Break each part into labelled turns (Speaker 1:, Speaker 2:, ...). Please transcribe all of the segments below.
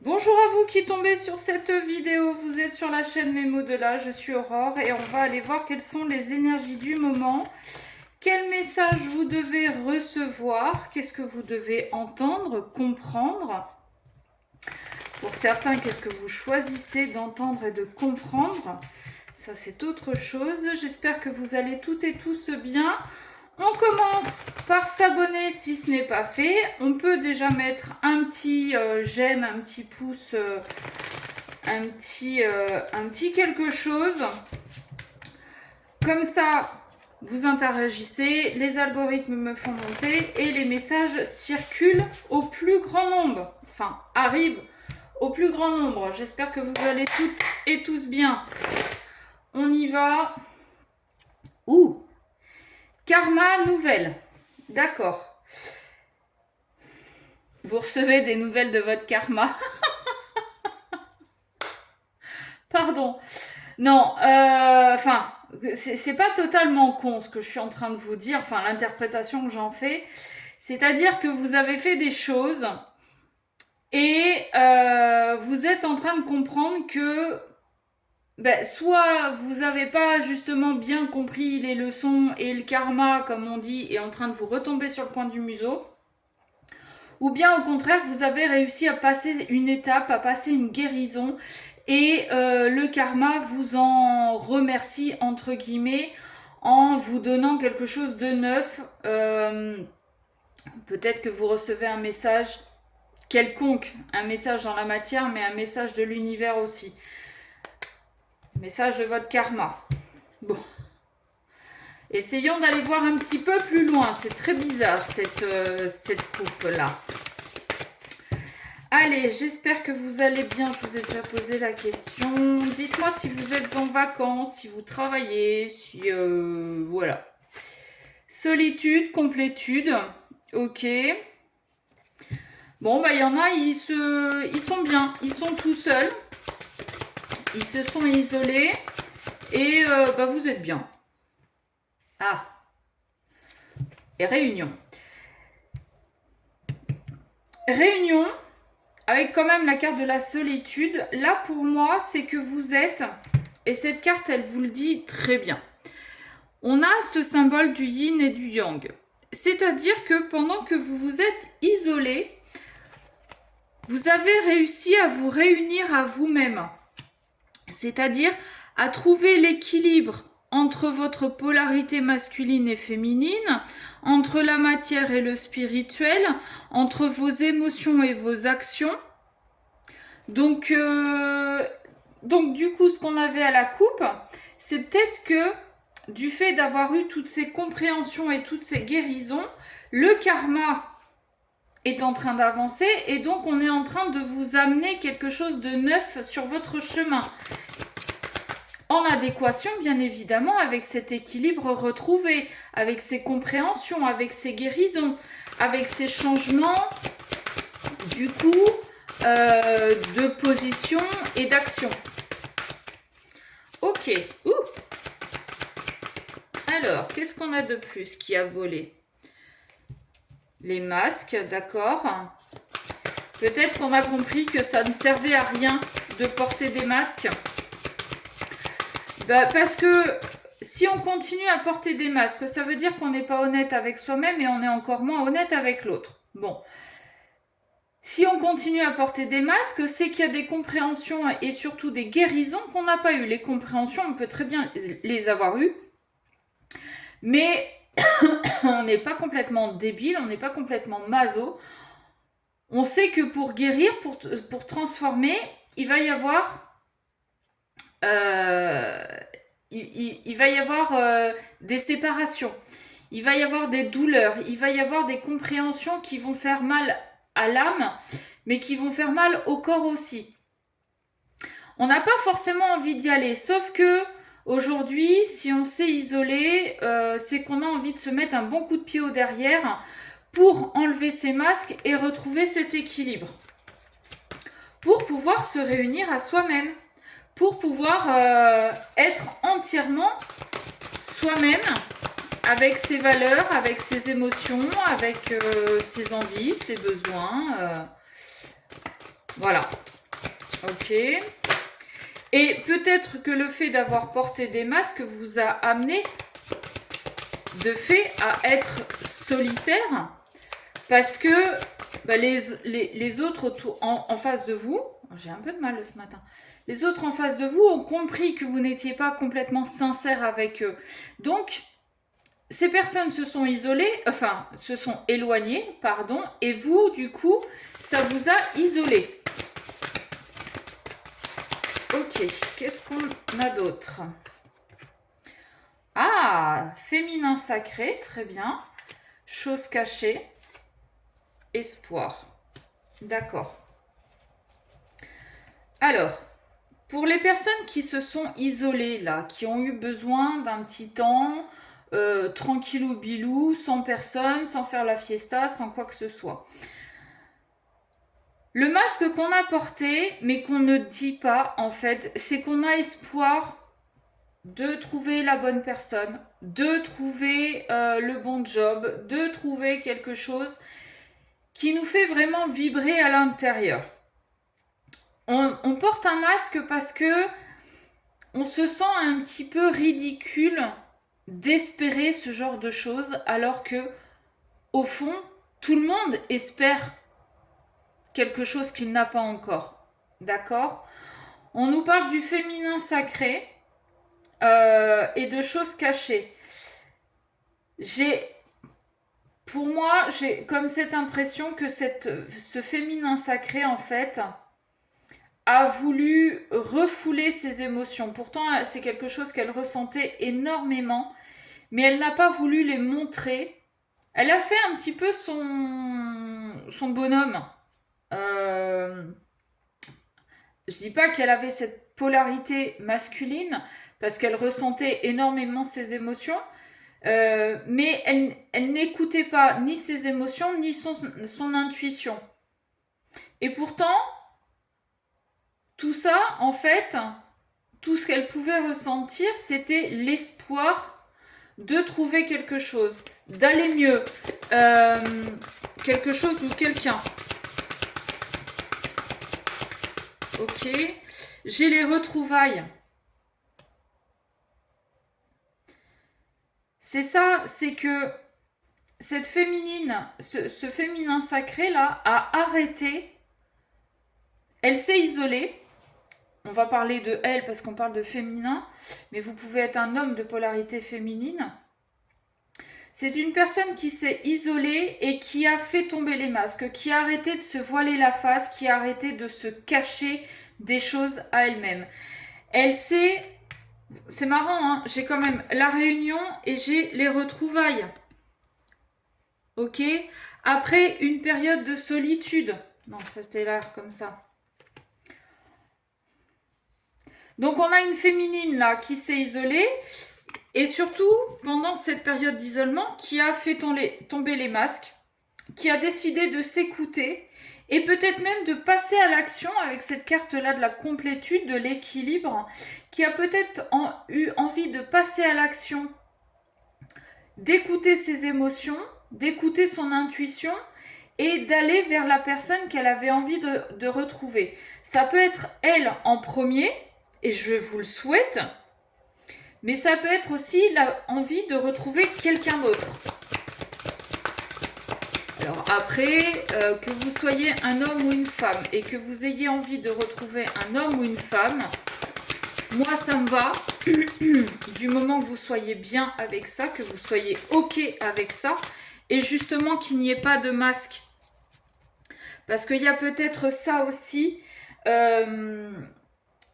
Speaker 1: Bonjour à vous qui tombez sur cette vidéo, vous êtes sur la chaîne Mes mots de là, je suis Aurore et on va aller voir quelles sont les énergies du moment, quel message vous devez recevoir, qu'est-ce que vous devez entendre, comprendre. Pour certains, qu'est-ce que vous choisissez d'entendre et de comprendre, ça c'est autre chose. J'espère que vous allez toutes et tous bien. On commence par s'abonner si ce n'est pas fait. On peut déjà mettre un petit j'aime, un petit pouce, un petit quelque chose. Comme ça, vous interagissez, les algorithmes me font monter et les messages circulent au plus grand nombre. Enfin, arrivent au plus grand nombre. J'espère que vous allez toutes et tous bien. On y va. Ouh! Karma nouvelle. D'accord. Vous recevez des nouvelles de votre karma. Pardon. Non, enfin, c'est pas totalement con ce que je suis en train de vous dire, enfin, l'interprétation que j'en fais. C'est-à-dire que vous avez fait des choses et vous êtes en train de comprendre que soit vous n'avez pas justement bien compris les leçons et le karma, comme on dit, est en train de vous retomber sur le coin du museau, ou bien au contraire, vous avez réussi à passer une étape, à passer une guérison, et le karma vous en remercie, entre guillemets, en vous donnant quelque chose de neuf. Peut-être que vous recevez un message quelconque, un message dans la matière, mais un message de l'univers aussi. Message de votre karma. Bon. Essayons d'aller voir un petit peu plus loin. C'est très bizarre cette coupe-là. Allez, j'espère que vous allez bien. Je vous ai déjà posé la question. Dites-moi si vous êtes en vacances, si vous travaillez, si... voilà. Solitude, complétude. Ok. Bon, il y en a, ils sont bien. Ils sont tout seuls. Ils se sont isolés. Et vous êtes bien. Ah. Et réunion. Réunion, avec quand même la carte de la solitude. Là, pour moi, c'est que vous êtes, et cette carte, elle vous le dit très bien. On a ce symbole du yin et du yang. C'est-à-dire que pendant que vous vous êtes isolé, vous avez réussi à vous réunir à vous-même. C'est-à-dire à trouver l'équilibre entre votre polarité masculine et féminine, entre la matière et le spirituel, entre vos émotions et vos actions. Donc du coup, ce qu'on avait à la coupe, c'est peut-être que du fait d'avoir eu toutes ces compréhensions et toutes ces guérisons, le karma est en train d'avancer et donc on est en train de vous amener quelque chose de neuf sur votre chemin. En adéquation, bien évidemment, avec cet équilibre retrouvé, avec ces compréhensions, avec ces guérisons, avec ces changements, du coup, de position et d'action. Ok. Ouh. Alors, qu'est-ce qu'on a de plus qui a volé? Les masques, d'accord. Peut-être qu'on a compris que ça ne servait à rien de porter des masques. Parce que si on continue à porter des masques, ça veut dire qu'on n'est pas honnête avec soi-même et on est encore moins honnête avec l'autre. Bon. Si on continue à porter des masques, c'est qu'il y a des compréhensions et surtout des guérisons qu'on n'a pas eues. Les compréhensions, on peut très bien les avoir eues. Mais on n'est pas complètement débile, on n'est pas complètement maso. On sait que pour guérir, pour transformer, il va y avoir... il va y avoir des séparations, il va y avoir des douleurs, il va y avoir des compréhensions qui vont faire mal à l'âme, mais qui vont faire mal au corps aussi. On n'a pas forcément envie d'y aller, sauf que aujourd'hui, si on s'est isolé, c'est qu'on a envie de se mettre un bon coup de pied au derrière pour enlever ces masques et retrouver cet équilibre. Pour pouvoir se réunir à soi-même. Pour pouvoir être entièrement soi-même, avec ses valeurs, avec ses émotions, avec ses envies, ses besoins. Voilà. Ok. Et peut-être que le fait d'avoir porté des masques vous a amené de fait à être solitaire parce que bah, les autres en face de vous, j'ai un peu de mal ce matin, les autres en face de vous ont compris que vous n'étiez pas complètement sincère avec eux. Donc, ces personnes se sont isolées, enfin, se sont éloignées, pardon, et vous, du coup, ça vous a isolé. Ok, qu'est-ce qu'on a d'autre? Ah, féminin sacré, très bien. Chose cachée, espoir. D'accord. Alors, pour les personnes qui se sont isolées, là, qui ont eu besoin d'un petit temps, tranquillou bilou, sans personne, sans faire la fiesta, sans quoi que ce soit. Le masque qu'on a porté, mais qu'on ne dit pas, en fait, c'est qu'on a espoir de trouver la bonne personne, de trouver le bon job, de trouver quelque chose qui nous fait vraiment vibrer à l'intérieur. On porte un masque parce que on se sent un petit peu ridicule d'espérer ce genre de choses alors que, au fond, tout le monde espère quelque chose qu'il n'a pas encore. D'accord? On nous parle du féminin sacré et de choses cachées. Pour moi, j'ai comme cette impression que ce féminin sacré, en fait, a voulu refouler ses émotions. Pourtant, c'est quelque chose qu'elle ressentait énormément, mais elle n'a pas voulu les montrer. Elle a fait un petit peu son bonhomme. Je dis pas qu'elle avait cette polarité masculine, parce qu'elle ressentait énormément ses émotions, mais elle n'écoutait pas ni ses émotions, ni son intuition. Et pourtant, tout ça, en fait, tout ce qu'elle pouvait ressentir, c'était l'espoir de trouver quelque chose, d'aller mieux, quelque chose ou quelqu'un. Ok, j'ai les retrouvailles. C'est ça, c'est que cette féminine, ce féminin sacré là, a arrêté. Elle s'est isolée. On va parler de elle parce qu'on parle de féminin, mais vous pouvez être un homme de polarité féminine. C'est une personne qui s'est isolée et qui a fait tomber les masques, qui a arrêté de se voiler la face, qui a arrêté de se cacher des choses à elle-même. Elle s'est... C'est marrant, hein, j'ai quand même la réunion et j'ai les retrouvailles. Ok? Après une période de solitude. Non, c'était là comme ça. Donc on a une féminine là qui s'est isolée et surtout pendant cette période d'isolement qui a fait tomber les masques, qui a décidé de s'écouter et peut-être même de passer à l'action avec cette carte-là de la complétude, de l'équilibre, qui a peut-être eu envie de passer à l'action, d'écouter ses émotions, d'écouter son intuition et d'aller vers la personne qu'elle avait envie de retrouver. Ça peut être elle en premier, et je vous le souhaite, mais ça peut être aussi l'envie de retrouver quelqu'un d'autre. Alors après, que vous soyez un homme ou une femme et que vous ayez envie de retrouver un homme ou une femme, moi ça me va, du moment que vous soyez bien avec ça, que vous soyez ok avec ça, et justement qu'il n'y ait pas de masque. Parce qu'il y a peut-être ça aussi,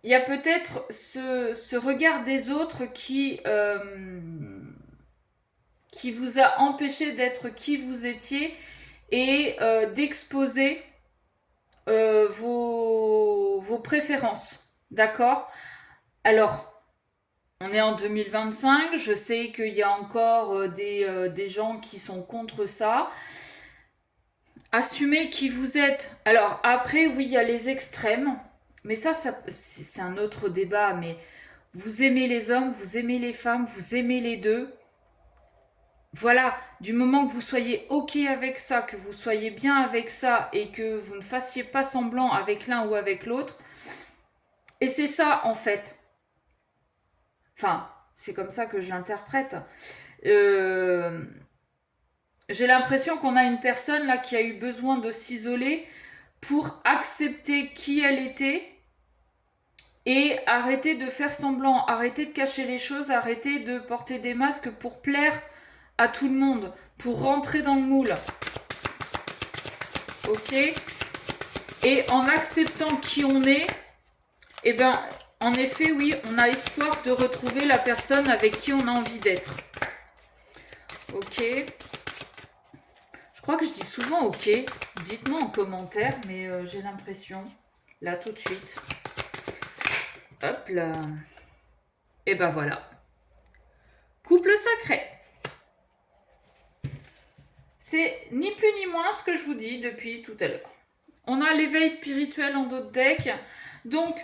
Speaker 1: il y a peut-être ce regard des autres qui vous a empêché d'être qui vous étiez et d'exposer vos préférences. D'accord? Alors, on est en 2025, je sais qu'il y a encore des gens qui sont contre ça. Assumez qui vous êtes. Alors après, oui, il y a les extrêmes, mais ça c'est un autre débat, mais vous aimez les hommes, vous aimez les femmes, vous aimez les deux. Voilà, du moment que vous soyez ok avec ça, que vous soyez bien avec ça et que vous ne fassiez pas semblant avec l'un ou avec l'autre, Et c'est ça, en fait. Enfin, c'est comme ça que je l'interprète. Euh, j'ai l'impression qu'on a une personne là qui a eu besoin de s'isoler pour accepter qui elle était et arrêter de faire semblant, arrêter de cacher les choses, arrêter de porter des masques pour plaire à tout le monde, pour rentrer dans le moule. Ok? Et en acceptant qui on est, eh ben, en effet, oui, on a espoir de retrouver la personne avec qui on a envie d'être. Ok? Je crois que je dis souvent ok. Dites-moi en commentaire, mais j'ai l'impression, là tout de suite. Hop là. Et ben voilà. Couple sacré. C'est ni plus ni moins ce que je vous dis depuis tout à l'heure. On a l'éveil spirituel en d'autres decks. Donc,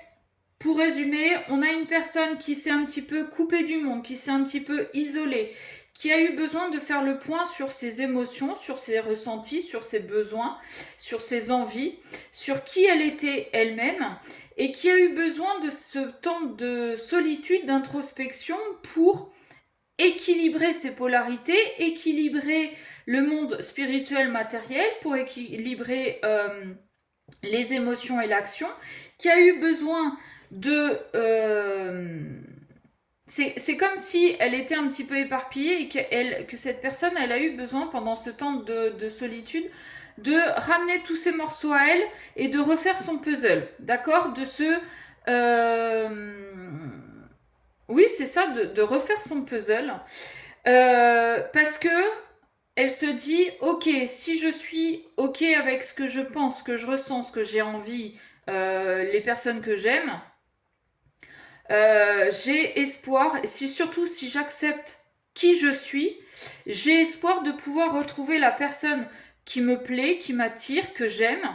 Speaker 1: pour résumer, on a une personne qui s'est un petit peu coupée du monde, qui s'est un petit peu isolée, qui a eu besoin de faire le point sur ses émotions, sur ses ressentis, sur ses besoins, sur ses envies, sur qui elle était elle-même, et qui a eu besoin de ce temps de solitude, d'introspection pour équilibrer ses polarités, équilibrer le monde spirituel matériel, pour équilibrer les émotions et l'action, qui a eu besoin de... c'est comme si elle était un petit peu éparpillée et que cette personne, elle a eu besoin pendant ce temps de solitude de ramener tous ces morceaux à elle et de refaire son puzzle, d'accord? De se... oui, c'est ça, de refaire son puzzle. Parce que elle se dit, ok, si je suis ok avec ce que je pense, ce que je ressens, ce que j'ai envie, les personnes que j'aime, j'ai espoir, surtout si j'accepte qui je suis, j'ai espoir de pouvoir retrouver la personne qui me plaît, qui m'attire, que j'aime,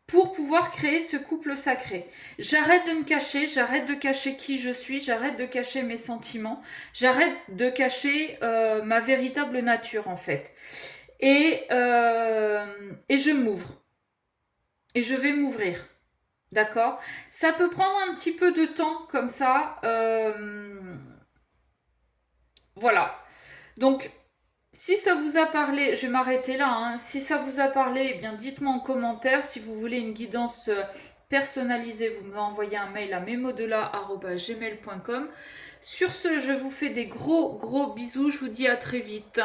Speaker 1: pour pouvoir créer ce couple sacré. J'arrête de me cacher, j'arrête de cacher qui je suis, j'arrête de cacher mes sentiments, j'arrête de cacher ma véritable nature en fait. Et je m'ouvre. Et je vais m'ouvrir. D'accord? Ça peut prendre un petit peu de temps comme ça. Voilà. Donc, si ça vous a parlé, je vais m'arrêter là. Hein. Si ça vous a parlé, eh bien dites-moi en commentaire. Si vous voulez une guidance personnalisée, vous m'envoyez un mail à memodela@gmail.com. Sur ce, je vous fais des gros bisous. Je vous dis à très vite.